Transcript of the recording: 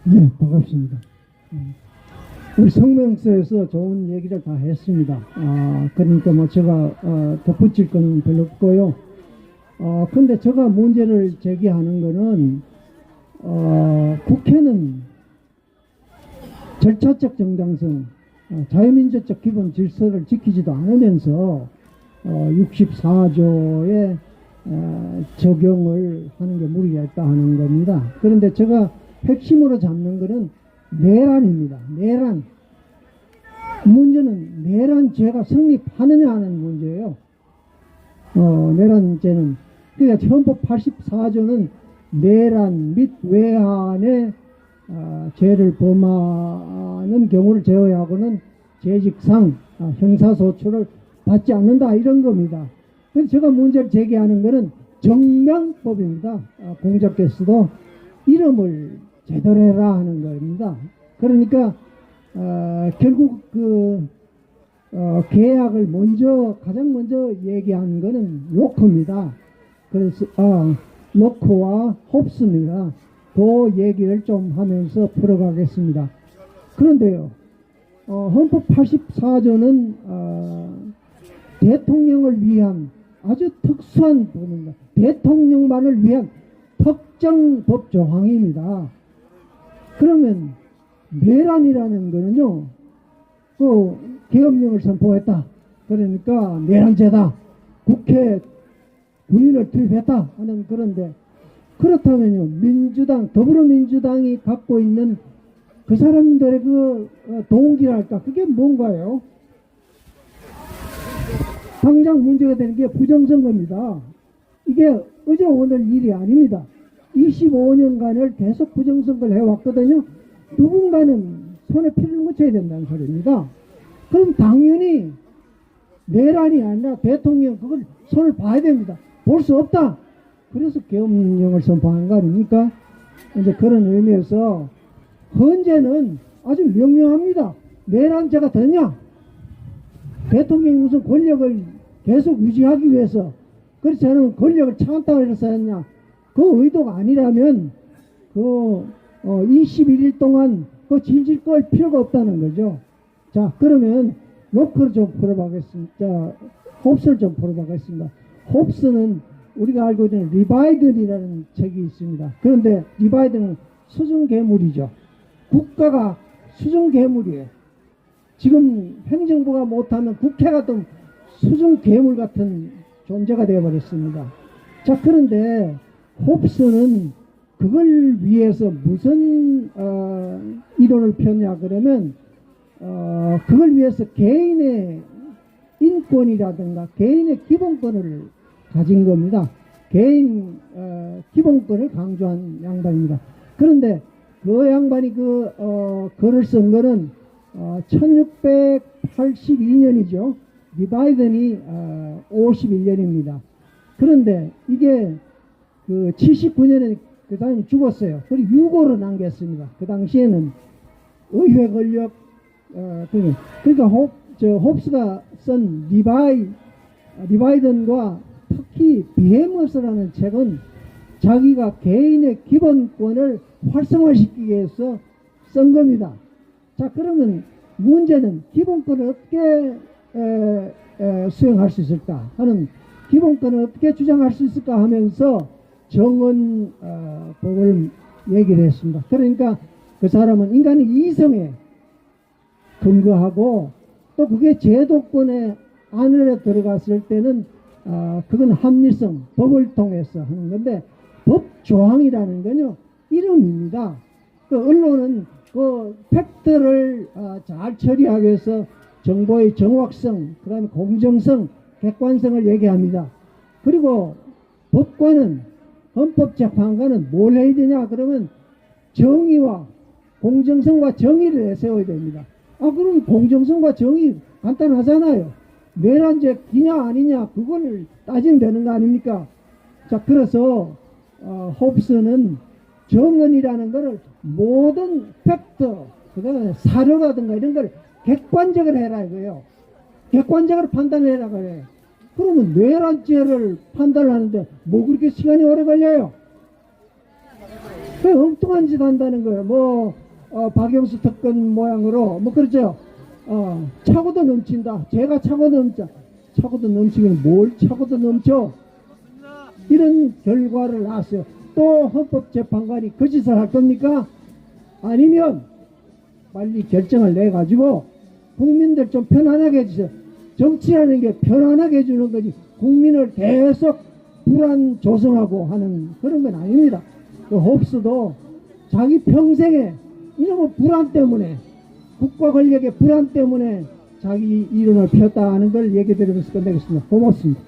네, 반갑습니다. 우리 성명서에서 좋은 얘기를 다 했습니다. 그러니까 뭐 제가 덧붙일 건 별로 없고요. 근데 제가 문제를 제기하는 거는 국회는 절차적 정당성, 자유민주적 기본 질서를 지키지도 않으면서 64조의 적용을 하는 게 무리가 있다 하는 겁니다. 그런데 제가 핵심으로 잡는 것은 내란입니다. 내란. 문제는 내란죄가 성립하느냐 하는 문제예요. 내란죄는, 그러니까 헌법 84조는 내란 및 외환의 죄를 범하는 경우를 제외하고는 재직상 형사소출을 받지 않는다, 이런 겁니다. 그래서 제가 문제를 제기하는 것은 정명법입니다. 공작께서도 이름을 제대로 해라 하는 겁니다. 그러니까 결국 계약을 가장 먼저 얘기한 거는 로커입니다. 그래서 로커와 홉스입니다. 그 얘기를 좀 하면서 풀어가겠습니다. 그런데요, 헌법 84조는 대통령을 위한 아주 특수한 법입니다. 대통령만을 위한 특정 법 조항입니다. 그러면 내란이라는 거는요, 계엄령을 선포했다, 그러니까 내란죄다, 국회 군인을 투입했다 하는, 그런데 그렇다면요, 더불어민주당이 갖고 있는 그 사람들의 동기랄까, 그게 뭔가요? 당장 문제가 되는 게 부정선거입니다. 이게 어제 오늘 일이 아닙니다. 25년간을 계속 부정선거를 해왔거든요. 누군가는 손에 피를 묻혀야 된다는 소리입니다. 그럼 당연히 내란이 아니라 대통령 그걸 손을 봐야 됩니다. 볼 수 없다. 그래서 계엄령을 선포한 거 아닙니까? 이제 그런 의미에서 헌재는 아주 명료합니다. 내란죄가 되냐? 대통령이 무슨 권력을 계속 유지하기 위해서, 그렇지 않으면 권력을 창당을 해서 했냐? 그 의도가 아니라면 21일 동안 질질 끌 필요가 없다는 거죠. 자, 그러면 로크를 좀 풀어보겠습니다. 자, 홉스를 좀 풀어보겠습니다. 홉스는 우리가 알고 있는 리바이든이라는 책이 있습니다. 그런데 리바이든은 수중괴물이죠. 국가가 수중괴물이에요. 지금 행정부가 못하면 국회가 또 수중괴물 같은 존재가 되어버렸습니다. 자, 그런데 홉스는 그걸 위해서 무슨 이론을 폈냐 그러면 그걸 위해서 개인의 인권이라든가 개인의 기본권을 가진 겁니다. 개인 기본권을 강조한 양반입니다. 그런데 그 양반이 글을 쓴 거는 1682년이죠. 리바이든이 51년입니다. 그런데 이게 79년에 그 사람이 죽었어요. 그리고 유고를 남겼습니다. 그 당시에는 의회 권력, 그러니까 홉스가 쓴 리바이든과 특히 비헤머스라는 책은 자기가 개인의 기본권을 활성화시키기 위해서 쓴 겁니다. 자, 그러면 문제는 기본권을 어떻게 수행할 수 있을까 하는, 기본권을 어떻게 주장할 수 있을까 하면서 정언법을 얘기를 했습니다. 그러니까 그 사람은 인간의 이성에 근거하고 또 그게 제도권의 안으로 들어갔을 때는 그건 합리성, 법을 통해서 하는 건데, 법조항이라는 건요, 이름입니다. 언론은 팩트를 잘 처리하기 위해서 정보의 정확성, 그 다음에 공정성, 객관성을 얘기합니다. 그리고 법관은, 헌법재판관은 뭘 해야 되냐 그러면 정의와 공정성과 정의를 내세워야 됩니다. 그럼 공정성과 정의 간단하잖아요. 내란죄 기냐 아니냐 그걸 따지면 되는 거 아닙니까? 자, 그래서 홉스는 정언이라는 것을 모든 팩트, 그다음에 사료라든가 이런 걸 객관적으로 해라 이거예요. 객관적으로 판단해라 그래요. 그러면 내란죄를 판단을 하는데 뭐 그렇게 시간이 오래 걸려요? 그 엉뚱한 짓 한다는 거예요. 박영수 특권 모양으로, 그렇죠. 차고도 넘친다. 제가 차고도 넘치면 뭘 차고도 넘쳐? 이런 결과를 낳았어요. 또 헌법재판관이 그 짓을 할 겁니까? 아니면 빨리 결정을 내가지고 국민들 좀 편안하게 해주세요. 정치라는 게 편안하게 해주는 거지 국민을 계속 불안 조성하고 하는 그런 건 아닙니다. 그 홉스도 자기 평생에 이놈의 불안 때문에, 국가 권력의 불안 때문에 자기 이름을 폈다 하는 걸 얘기 드리면서 끝내겠습니다. 고맙습니다.